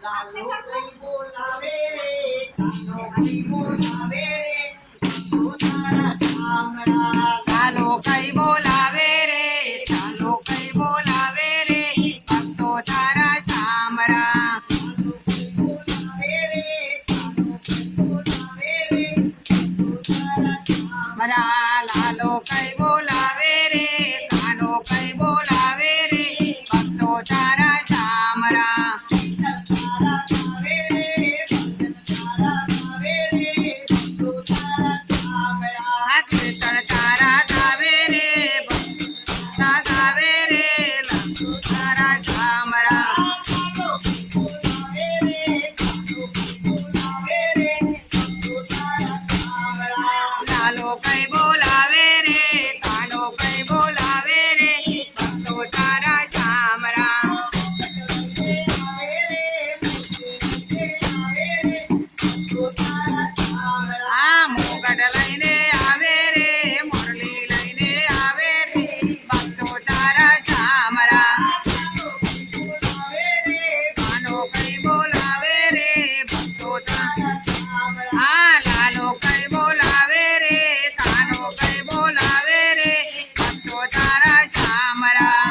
લાલો કઈ બોલાવે રે કાનો કઈ બોલાવે રે ભક્તો તારા શામળા ચાલો કઈ બોલાવે રે ચાલો કઈ બોલાવે રે ભક્તો તારા શામળા મારા લાલો કઈ બોલાવે રે કાનો કઈ બોલાવે રે ભક્તો તારા શામળા આ કીર્તન તારા ગાવે રે ભક્તા ગાવે રે લાલો તારા શામળા લાલો કઈ બોલાવે રે કાનો કઈ બોલાવે રે ભક્તો તારા શામળા આ મુગટ લઈને આવે રે મુરલી લઈને આવે રે ભક્તો તારા શામળા કાનો કઈ બોલાવે રે ભક્તો તારા આ લાલો કઈ બોલાવે રે કાનો કઈ બોલાવે રે ભક્તો તારા શામળા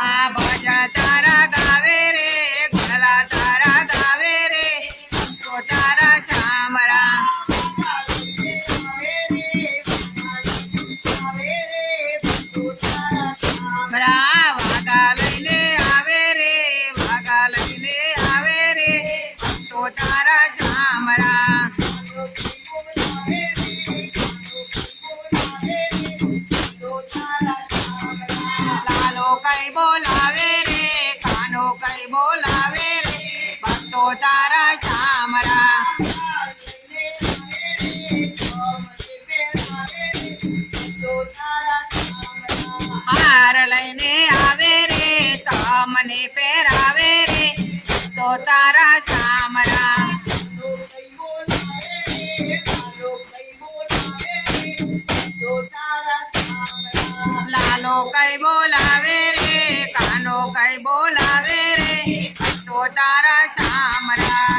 આ ભજન તારા ગાવે રે ગળા તારા ગાવે રે ભક્તો તારા શામળા બરા વાગા લઈને આવે રે વાગા લઈને આવે રે ભક્તો તારા શામળા લાલો કઈ બોલાવે રે કાનો કઈ બોલાવે રે ભક્તો તારા શામળા હાર લઈને આવે રે તમને પહેરાવે રે ભક્તો તારા શામળા લાલો કઈ બોલાવે રે કાનો કઈ બોલાવે રે ભક્તો તારા શામળા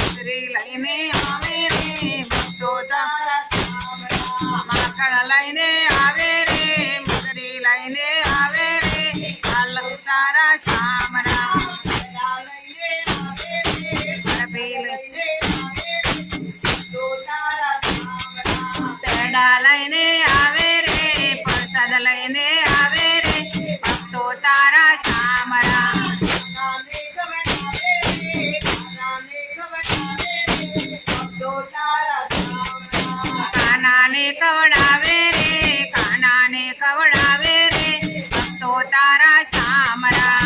શ્રી લઈને આવે રે ભક્તો તારા માખણ લઈને આવે રે મુરલી લઈને આવે રે લાલો તારા શામળા પેડા લઈને આવે રે પ્રસાદ લઈને આવે રે ભક્તો તારા શામળા કાનાને કવડાવે રે કાનાને કવડાવે રે ભક્તો તારા શામળા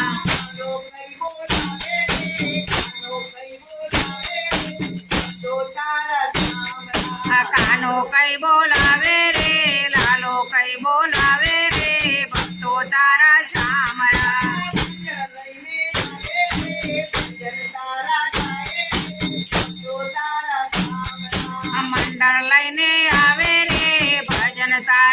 આ કાનો કઈ બોલાવે રે લાલો કઈ બોલાવે રે ભક્તો તારા શામળા મંડળ લઈને આવે રે ભજન તારા